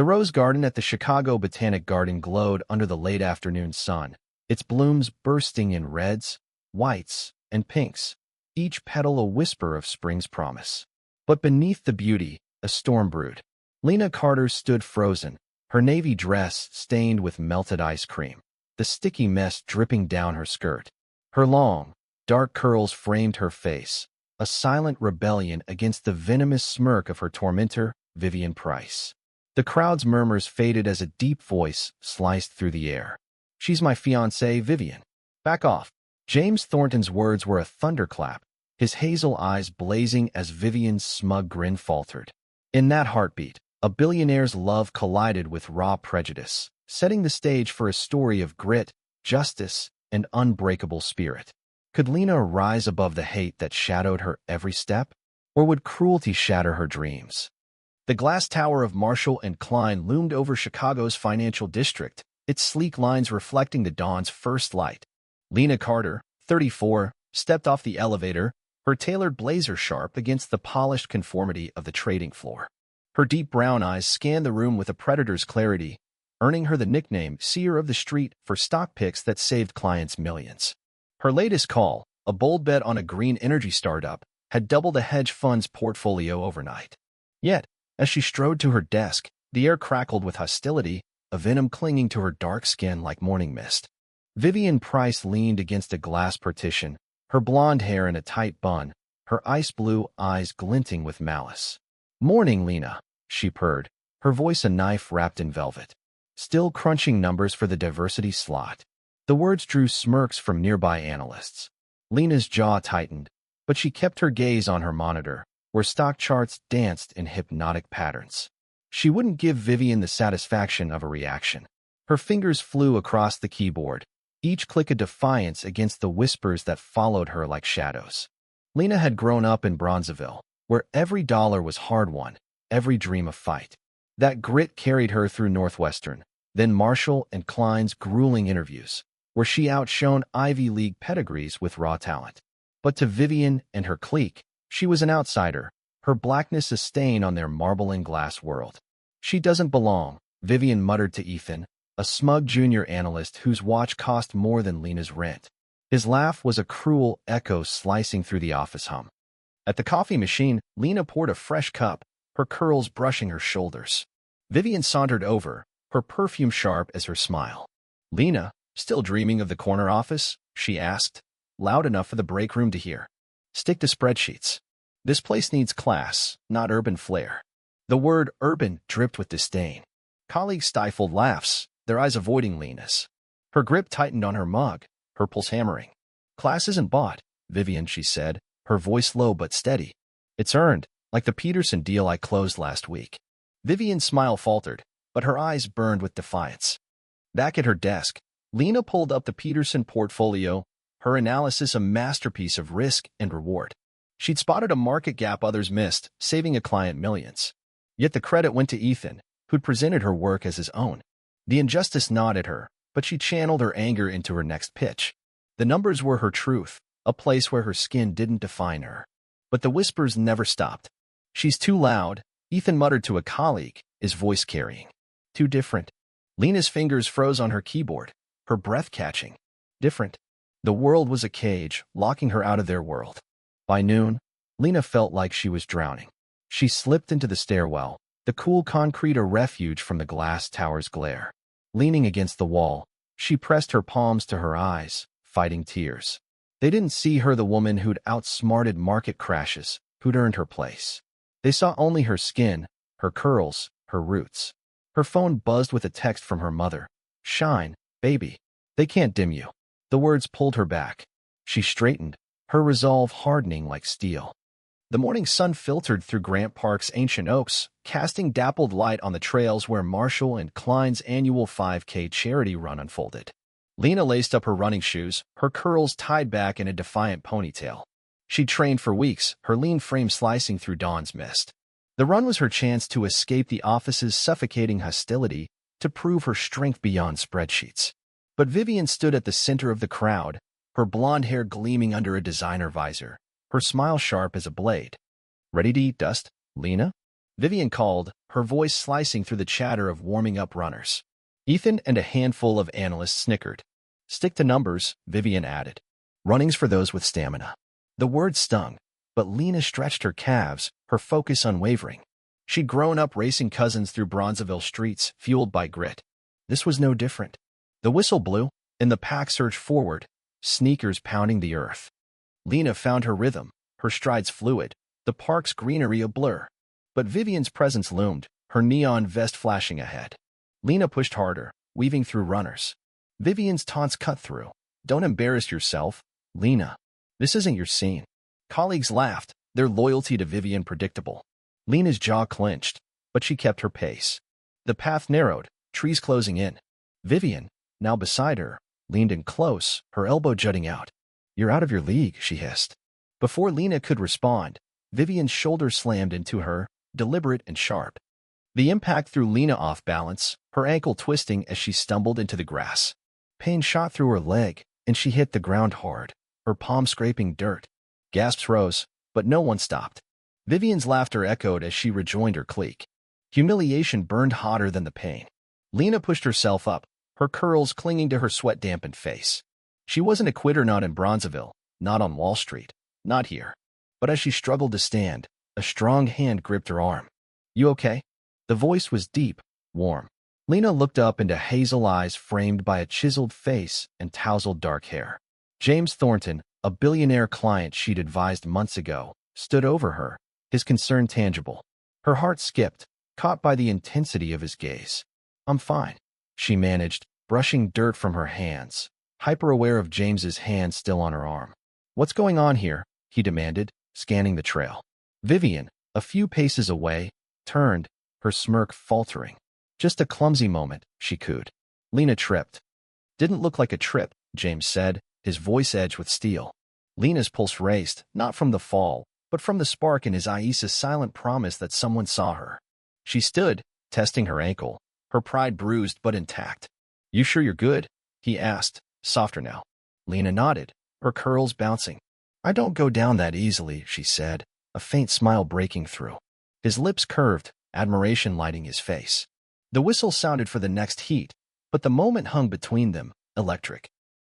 The rose garden at the Chicago Botanic Garden glowed under the late afternoon sun, its blooms bursting in reds, whites, and pinks, each petal a whisper of spring's promise. But beneath the beauty, a storm brewed. Lena Carter stood frozen, her navy dress stained with melted ice cream, the sticky mess dripping down her skirt. Her long, dark curls framed her face, a silent rebellion against the venomous smirk of her tormentor, Vivian Price. The crowd's murmurs faded as a deep voice sliced through the air. "She's my fiancée, Vivian. Back off." James Thornton's words were a thunderclap, his hazel eyes blazing as Vivian's smug grin faltered. In that heartbeat, a billionaire's love collided with raw prejudice, setting the stage for a story of grit, justice, and unbreakable spirit. Could Lena rise above the hate that shadowed her every step? Or would cruelty shatter her dreams? The glass tower of Marshall and Klein loomed over Chicago's financial district, its sleek lines reflecting the dawn's first light. Lena Carter, 34, stepped off the elevator, her tailored blazer sharp against the polished conformity of the trading floor. Her deep brown eyes scanned the room with a predator's clarity, earning her the nickname Seer of the Street for stock picks that saved clients millions. Her latest call, a bold bet on a green energy startup, had doubled a hedge fund's portfolio overnight. Yet, as she strode to her desk, the air crackled with hostility, a venom clinging to her dark skin like morning mist. Vivian Price leaned against a glass partition, her blonde hair in a tight bun, her ice-blue eyes glinting with malice. "Morning, Lena," she purred, her voice a knife wrapped in velvet. Still crunching numbers for the diversity slot. The words drew smirks from nearby analysts. Lena's jaw tightened, but she kept her gaze on her monitor, where stock charts danced in hypnotic patterns. She wouldn't give Vivian the satisfaction of a reaction. Her fingers flew across the keyboard, each click a defiance against the whispers that followed her like shadows. Lena had grown up in Bronzeville, where every dollar was hard-won, every dream a fight. That grit carried her through Northwestern, then Marshall and Klein's grueling interviews, where she outshone Ivy League pedigrees with raw talent. But to Vivian and her clique, she was an outsider, her blackness a stain on their marble and glass world. "She doesn't belong," Vivian muttered to Ethan, a smug junior analyst whose watch cost more than Lena's rent. His laugh was a cruel echo slicing through the office hum. At the coffee machine, Lena poured a fresh cup, her curls brushing her shoulders. Vivian sauntered over, her perfume sharp as her smile. "Lena, still dreaming of the corner office?" she asked, loud enough for the break room to hear. "Stick to spreadsheets. This place needs class, not urban flair." The word urban dripped with disdain. Colleagues stifled laughs, their eyes avoiding Lena's. Her grip tightened on her mug, her pulse hammering. "Class isn't bought, Vivian," she said, her voice low but steady. "It's earned, like the Peterson deal I closed last week." Vivian's smile faltered, but her eyes burned with defiance. Back at her desk, Lena pulled up the Peterson portfolio, her analysis a masterpiece of risk and reward. She'd spotted a market gap others missed, saving a client millions. Yet the credit went to Ethan, who'd presented her work as his own. The injustice gnawed at her, but she channeled her anger into her next pitch. The numbers were her truth, a place where her skin didn't define her. But the whispers never stopped. "She's too loud," Ethan muttered to a colleague, his voice carrying. "Too different." Lena's fingers froze on her keyboard, her breath catching. Different. The world was a cage, locking her out of their world. By noon, Lena felt like she was drowning. She slipped into the stairwell, the cool concrete a refuge from the glass tower's glare. Leaning against the wall, she pressed her palms to her eyes, fighting tears. They didn't see her the woman who'd outsmarted market crashes, who'd earned her place. They saw only her skin, her curls, her roots. Her phone buzzed with a text from her mother. "Shine, baby. They can't dim you." The words pulled her back. She straightened, her resolve hardening like steel. The morning sun filtered through Grant Park's ancient oaks, casting dappled light on the trails where Marshall and Klein's annual 5K charity run unfolded. Lena laced up her running shoes, her curls tied back in a defiant ponytail. She'd trained for weeks, her lean frame slicing through dawn's mist. The run was her chance to escape the office's suffocating hostility, to prove her strength beyond spreadsheets. But Vivian stood at the center of the crowd, her blonde hair gleaming under a designer visor, her smile sharp as a blade. "Ready to eat dust, Lena?" Vivian called, her voice slicing through the chatter of warming-up runners. Ethan and a handful of analysts snickered. Stick to numbers, Vivian added. Running's for those with stamina. The word stung, but Lena stretched her calves, her focus unwavering. She'd grown up racing cousins through Bronzeville streets, fueled by grit. This was no different. The whistle blew, and the pack surged forward, sneakers pounding the earth. Lena found her rhythm, her strides fluid, the park's greenery a blur. But Vivian's presence loomed, her neon vest flashing ahead. Lena pushed harder, weaving through runners. Vivian's taunts cut through. Don't embarrass yourself, Lena. This isn't your scene. Colleagues laughed, their loyalty to Vivian predictable. Lena's jaw clenched, but she kept her pace. The path narrowed, trees closing in. Vivian, now beside her, leaned in close, her elbow jutting out. You're out of your league, she hissed. Before Lena could respond, Vivian's shoulder slammed into her, deliberate and sharp. The impact threw Lena off balance, her ankle twisting as she stumbled into the grass. Pain shot through her leg, and she hit the ground hard, her palm scraping dirt. Gasps rose, but no one stopped. Vivian's laughter echoed as she rejoined her clique. Humiliation burned hotter than the pain. Lena pushed herself up, her curls clinging to her sweat-dampened face. She wasn't a quitter, not in Bronzeville, not on Wall Street, not here. But as she struggled to stand, a strong hand gripped her arm. You okay? The voice was deep, warm. Lena looked up into hazel eyes framed by a chiseled face and tousled dark hair. James Thornton, a billionaire client she'd advised months ago, stood over her, his concern tangible. Her heart skipped, caught by the intensity of his gaze. I'm fine, she managed, brushing dirt from her hands, hyper-aware of James's hand still on her arm. What's going on here? He demanded, scanning the trail. Vivian, a few paces away, turned, her smirk faltering. Just a clumsy moment, she cooed. Lena tripped. Didn't look like a trip, James said, his voice edged with steel. Lena's pulse raced, not from the fall, but from the spark in his eyes, a silent promise that someone saw her. She stood, testing her ankle, her pride bruised but intact. You sure you're good? He asked, softer now. Lena nodded, her curls bouncing. I don't go down that easily, she said, a faint smile breaking through. His lips curved, admiration lighting his face. The whistle sounded for the next heat, but the moment hung between them, electric.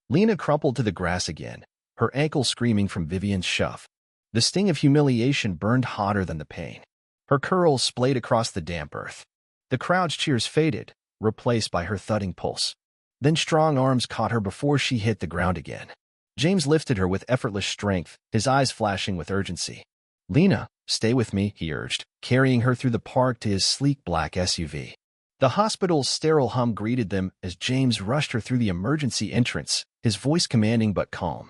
Lena crumpled to the grass again, her ankle screaming from Vivian's shove. The sting of humiliation burned hotter than the pain. Her curls splayed across the damp earth. The crowd's cheers faded, replaced by her thudding pulse. Then strong arms caught her before she hit the ground again. James lifted her with effortless strength, his eyes flashing with urgency. Lena, stay with me, he urged, carrying her through the park to his sleek black SUV. The hospital's sterile hum greeted them as James rushed her through the emergency entrance, his voice commanding but calm.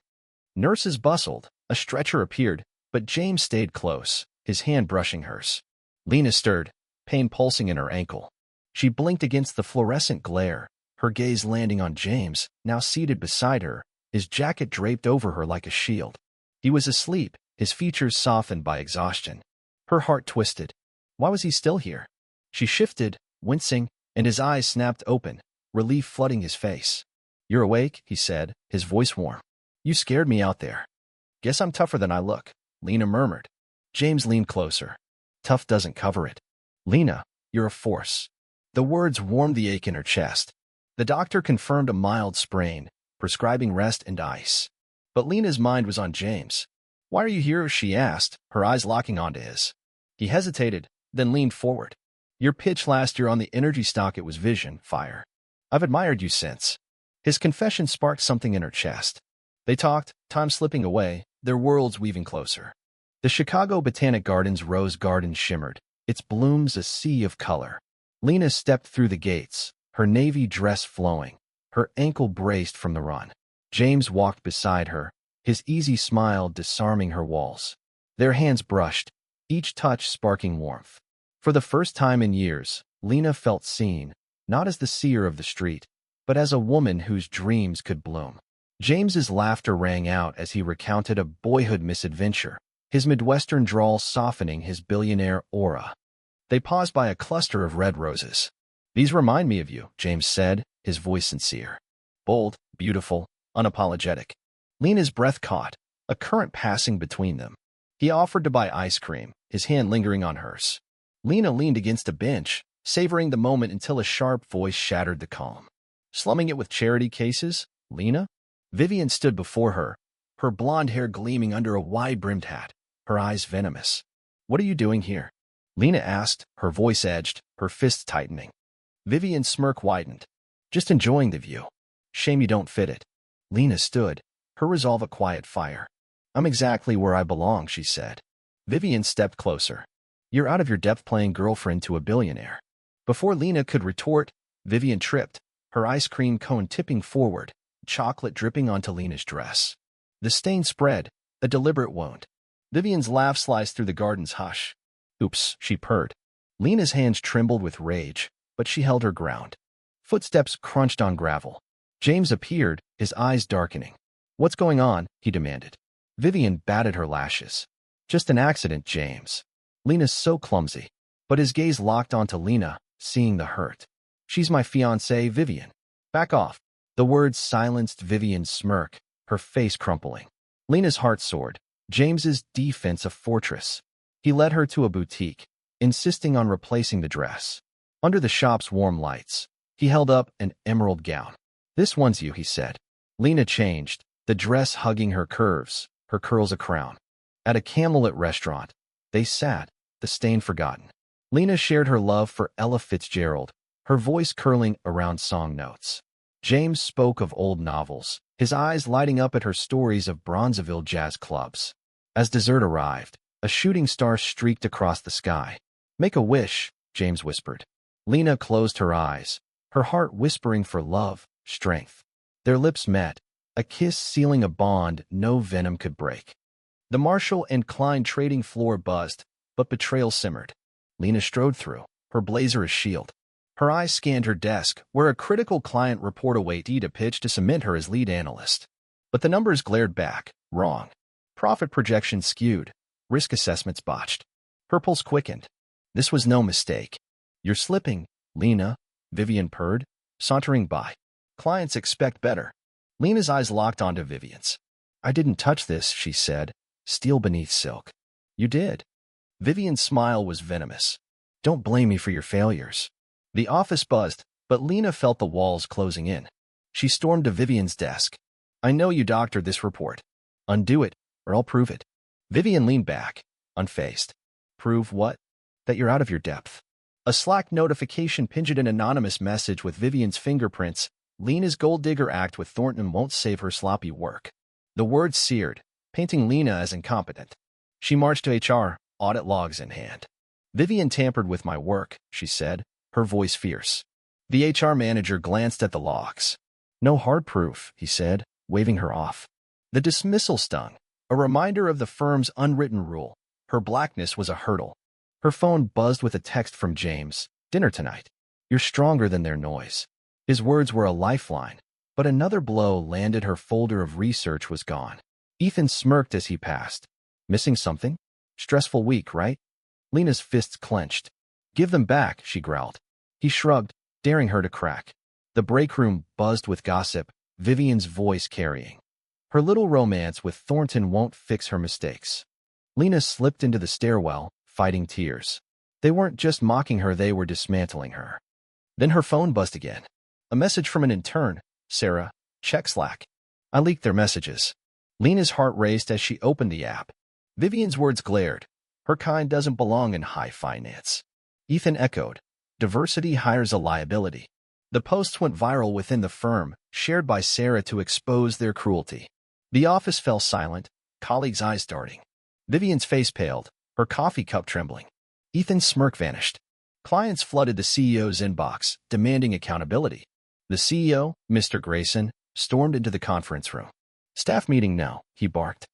Nurses bustled, a stretcher appeared, but James stayed close, his hand brushing hers. Lena stirred, pain pulsing in her ankle. She blinked against the fluorescent glare, her gaze landing on James, now seated beside her, his jacket draped over her like a shield. He was asleep, his features softened by exhaustion. Her heart twisted. Why was he still here? She shifted, wincing, and his eyes snapped open, relief flooding his face. You're awake, he said, his voice warm. You scared me out there. Guess I'm tougher than I look, Lena murmured. James leaned closer. Tough doesn't cover it. Lena, you're a force. The words warmed the ache in her chest. The doctor confirmed a mild sprain, prescribing rest and ice. But Lena's mind was on James. Why are you here? She asked, her eyes locking onto his. He hesitated, then leaned forward. Your pitch last year on the energy stock, it was vision, fire. I've admired you since. His confession sparked something in her chest. They talked, time slipping away, their worlds weaving closer. The Chicago Botanic Gardens rose garden shimmered, its blooms a sea of color. Lena stepped through the gates, her navy dress flowing, her ankle braced from the run. James walked beside her, his easy smile disarming her walls. Their hands brushed, each touch sparking warmth. For the first time in years, Lena felt seen, not as the seer of the street, but as a woman whose dreams could bloom. James's laughter rang out as he recounted a boyhood misadventure, his Midwestern drawl softening his billionaire aura. They paused by a cluster of red roses. These remind me of you, James said, his voice sincere. Bold, beautiful, unapologetic. Lena's breath caught, a current passing between them. He offered to buy ice cream, his hand lingering on hers. Lena leaned against a bench, savoring the moment until a sharp voice shattered the calm. Slumming it with charity cases, Lena? Vivian stood before her, her blonde hair gleaming under a wide-brimmed hat, her eyes venomous. What are you doing here? Lena asked, her voice edged, her fists tightening. Vivian's smirk widened. Just enjoying the view. Shame you don't fit it. Lena stood, her resolve a quiet fire. I'm exactly where I belong, she said. Vivian stepped closer. You're out of your depth playing girlfriend to a billionaire. Before Lena could retort, Vivian tripped, her ice cream cone tipping forward, chocolate dripping onto Lena's dress. The stain spread, a deliberate wound. Vivian's laugh sliced through the garden's hush. Oops, she purred. Lena's hands trembled with rage, but she held her ground. Footsteps crunched on gravel. James appeared, his eyes darkening. What's going on? He demanded. Vivian batted her lashes. Just an accident, James. Lena's so clumsy. But his gaze locked onto Lena, seeing the hurt. She's my fiancée, Vivian. Back off. The words silenced Vivian's smirk, her face crumpling. Lena's heart soared. James's defense a fortress. He led her to a boutique, insisting on replacing the dress. Under the shop's warm lights, he held up an emerald gown. This one's you, he said. Lena changed, the dress hugging her curves, her curls a crown. At a candlelit restaurant, they sat, the stain forgotten. Lena shared her love for Ella Fitzgerald, her voice curling around song notes. James spoke of old novels, his eyes lighting up at her stories of Bronzeville jazz clubs. As dessert arrived, a shooting star streaked across the sky. Make a wish, James whispered. Lena closed her eyes, her heart whispering for love, strength. Their lips met, a kiss sealing a bond no venom could break. The Marshall and Klein trading floor buzzed, but betrayal simmered. Lena strode through, her blazer a shield. Her eyes scanned her desk, where a critical client report awaited a pitch to cement her as lead analyst. But the numbers glared back, wrong. Profit projections skewed, risk assessments botched. Her pulse quickened. This was no mistake. You're slipping, Lena, Vivian purred, sauntering by. Clients expect better. Lena's eyes locked onto Vivian's. I didn't touch this, she said, steel beneath silk. You did. Vivian's smile was venomous. Don't blame me for your failures. The office buzzed, but Lena felt the walls closing in. She stormed to Vivian's desk. I know you doctored this report. Undo it, or I'll prove it. Vivian leaned back, unfazed. Prove what? That you're out of your depth. A Slack notification pinged an anonymous message with Vivian's fingerprints. Lena's gold digger act with Thornton won't save her sloppy work. The words seared, painting Lena as incompetent. She marched to HR, audit logs in hand. Vivian tampered with my work, she said, her voice fierce. The HR manager glanced at the logs. No hard proof, he said, waving her off. The dismissal stung, a reminder of the firm's unwritten rule. Her blackness was a hurdle. Her phone buzzed with a text from James. Dinner tonight. You're stronger than their noise. His words were a lifeline, but another blow landed. Her folder of research was gone. Ethan smirked as he passed. Missing something? Stressful week, right? Lena's fists clenched. Give them back, she growled. He shrugged, daring her to crack. The break room buzzed with gossip, Vivian's voice carrying. Her little romance with Thornton won't fix her mistakes. Lena slipped into the stairwell, fighting tears. They weren't just mocking her, they were dismantling her. Then her phone buzzed again. A message from an intern. Sarah, check Slack. I leaked their messages. Lena's heart raced as she opened the app. Vivian's words glared. Her kind doesn't belong in high finance. Ethan echoed. Diversity hires a liability. The posts went viral within the firm, shared by Sarah to expose their cruelty. The office fell silent, colleagues' eyes darting. Vivian's face paled, her coffee cup trembling. Ethan's smirk vanished. Clients flooded the CEO's inbox, demanding accountability. The CEO, Mr. Grayson, stormed into the conference room. Staff meeting now, he barked.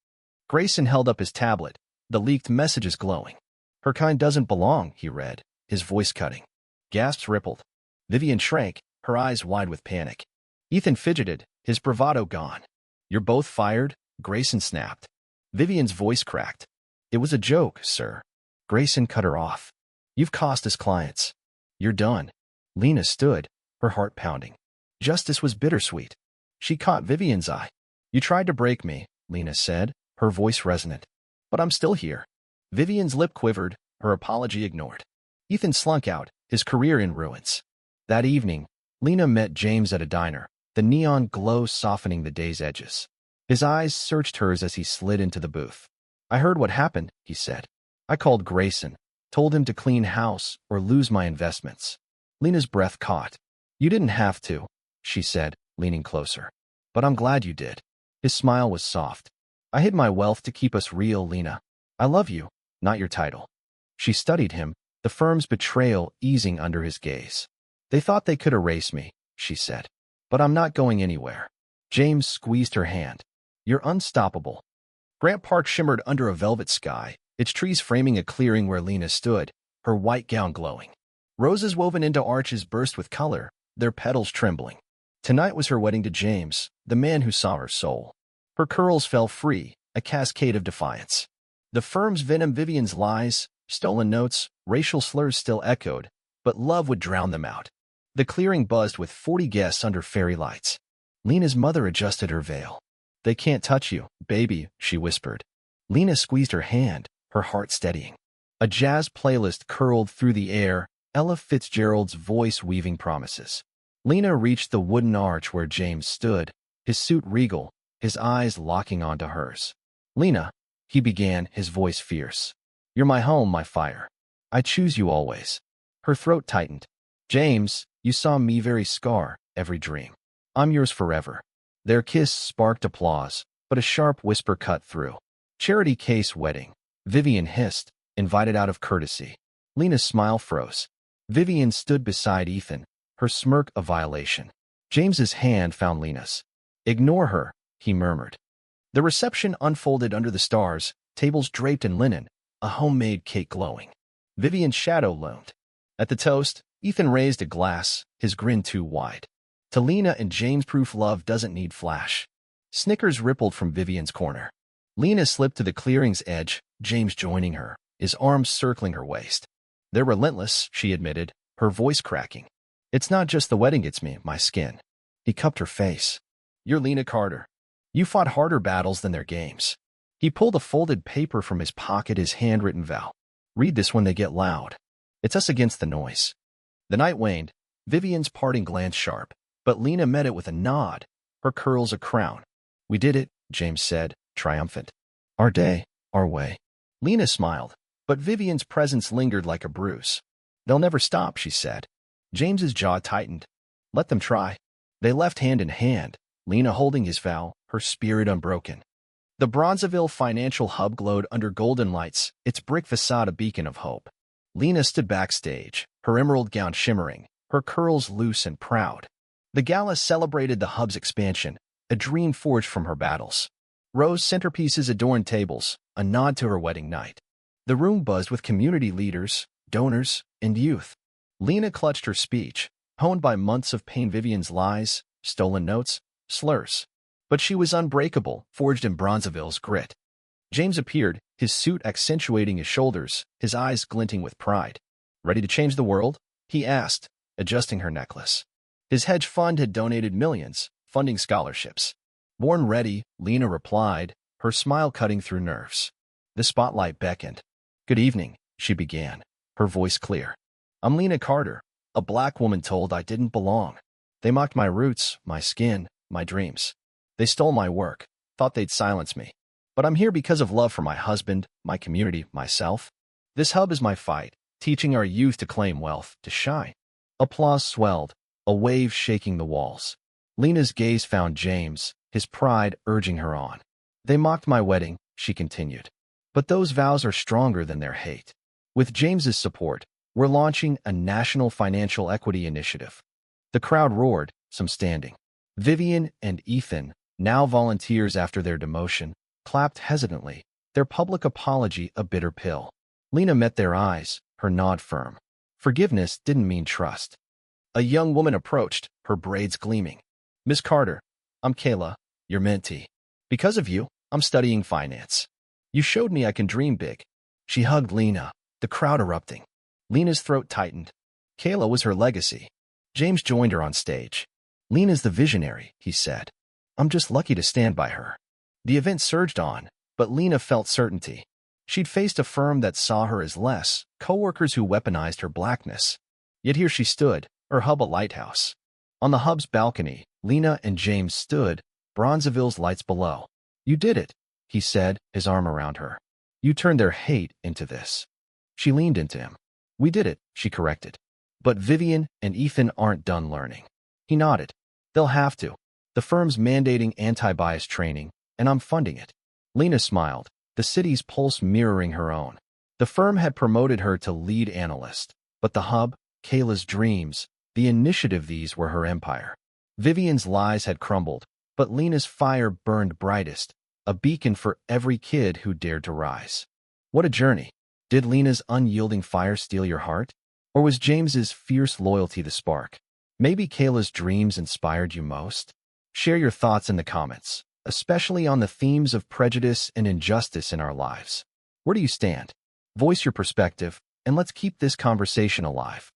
Grayson held up his tablet, the leaked messages glowing. Her kind doesn't belong, he read, his voice cutting. Gasps rippled. Vivian shrank, her eyes wide with panic. Ethan fidgeted, his bravado gone. You're both fired, Grayson snapped. Vivian's voice cracked. It was a joke, sir. Grayson cut her off. You've cost us clients. You're done. Lena stood, her heart pounding. Justice was bittersweet. She caught Vivian's eye. You tried to break me, Lena said, her voice resonant. But I'm still here. Vivian's lip quivered, her apology ignored. Ethan slunk out, his career in ruins. That evening, Lena met James at a diner, the neon glow softening the day's edges. His eyes searched hers as he slid into the booth. "I heard what happened," he said. "I called Grayson, told him to clean house or lose my investments." Lena's breath caught. "You didn't have to," she said, leaning closer. "But I'm glad you did." His smile was soft. "I hid my wealth to keep us real, Lena. I love you, not your title." She studied him, the firm's betrayal easing under his gaze. "They thought they could erase me," she said. "But I'm not going anywhere." James squeezed her hand. "You're unstoppable." Grant Park shimmered under a velvet sky, its trees framing a clearing where Lena stood, her white gown glowing. Roses woven into arches burst with color, their petals trembling. Tonight was her wedding to James, the man who saw her soul. Her curls fell free, a cascade of defiance. The firm's venom, Vivian's lies, stolen notes, racial slurs still echoed, but love would drown them out. The clearing buzzed with 40 guests under fairy lights. Lena's mother adjusted her veil. "They can't touch you, baby," she whispered. Lena squeezed her hand, her heart steadying. A jazz playlist curled through the air, Ella Fitzgerald's voice weaving promises. Lena reached the wooden arch where James stood, his suit regal, his eyes locking onto hers. "Lena," he began, his voice fierce. "You're my home, my fire. I choose you always." Her throat tightened. "James, you saw me very scar, every dream. I'm yours forever." Their kiss sparked applause, but a sharp whisper cut through. "Charity case wedding," Vivian hissed, invited out of courtesy. Lena's smile froze. Vivian stood beside Ethan, her smirk a violation. James's hand found Lena's. "Ignore her," he murmured. The reception unfolded under the stars, tables draped in linen, a homemade cake glowing. Vivian's shadow loomed. At the toast, Ethan raised a glass, his grin too wide. "To Lena and James, proof love doesn't need flash." Snickers rippled from Vivian's corner. Lena slipped to the clearing's edge, James joining her, his arms circling her waist. "They're relentless," she admitted, her voice cracking. "It's not just the wedding gets me, my skin." He cupped her face. "You're Lena Carter. You fought harder battles than their games." He pulled a folded paper from his pocket, his handwritten vow. "Read this when they get loud. It's us against the noise." The night waned, Vivian's parting glance sharp, but Lena met it with a nod, her curls a crown. "We did it," James said, triumphant. "Our day, our way." Lena smiled, but Vivian's presence lingered like a bruise. "They'll never stop," she said. James's jaw tightened. "Let them try." They left hand in hand, Lena holding his vow, her spirit unbroken. The Bronzeville financial hub glowed under golden lights, its brick facade a beacon of hope. Lena stood backstage, her emerald gown shimmering, her curls loose and proud. The gala celebrated the hub's expansion, a dream forged from her battles. Rose centerpieces adorned tables, a nod to her wedding night. The room buzzed with community leaders, donors, and youth. Lena clutched her speech, honed by months of pain, Vivian's lies, stolen notes, slurs. But she was unbreakable, forged in Bronzeville's grit. James appeared, his suit accentuating his shoulders, his eyes glinting with pride. "Ready to change the world?" he asked, adjusting her necklace. His hedge fund had donated millions, funding scholarships. "Born ready," Lena replied, her smile cutting through nerves. The spotlight beckoned. "Good evening," she began, her voice clear. "I'm Lena Carter, a black woman told I didn't belong. They mocked my roots, my skin, my dreams. They stole my work, thought they'd silence me. But I'm here because of love for my husband, my community, myself. This hub is my fight, teaching our youth to claim wealth, to shine." Applause swelled, a wave shaking the walls. Lena's gaze found James, his pride urging her on. "They mocked my wedding," she continued. "But those vows are stronger than their hate. With James's support, we're launching a national financial equity initiative." The crowd roared, some standing. Vivian and Ethan, now volunteers after their demotion, clapped hesitantly, their public apology a bitter pill. Lena met their eyes, her nod firm. Forgiveness didn't mean trust. A young woman approached, her braids gleaming. "Miss Carter, I'm Kayla, your mentee. Because of you, I'm studying finance. You showed me I can dream big." She hugged Lena, the crowd erupting. Lena's throat tightened. Kayla was her legacy. James joined her on stage. "Lena's the visionary," he said. "I'm just lucky to stand by her." The event surged on, but Lena felt certainty. She'd faced a firm that saw her as less, coworkers who weaponized her blackness. Yet here she stood, her hub a lighthouse. On the hub's balcony, Lena and James stood, Bronzeville's lights below. "You did it," he said, his arm around her. "You turned their hate into this." She leaned into him. "We did it," she corrected. "But Vivian and Ethan aren't done learning." He nodded. "They'll have to. The firm's mandating anti-bias training, and I'm funding it." Lena smiled, the city's pulse mirroring her own. The firm had promoted her to lead analyst, but the hub, Kayla's dreams, the initiative, these were her empire. Vivian's lies had crumbled, but Lena's fire burned brightest, a beacon for every kid who dared to rise. What a journey. Did Lena's unyielding fire steal your heart? Or was James's fierce loyalty the spark? Maybe Kayla's dreams inspired you most? Share your thoughts in the comments, especially on the themes of prejudice and injustice in our lives. Where do you stand? Voice your perspective, and let's keep this conversation alive.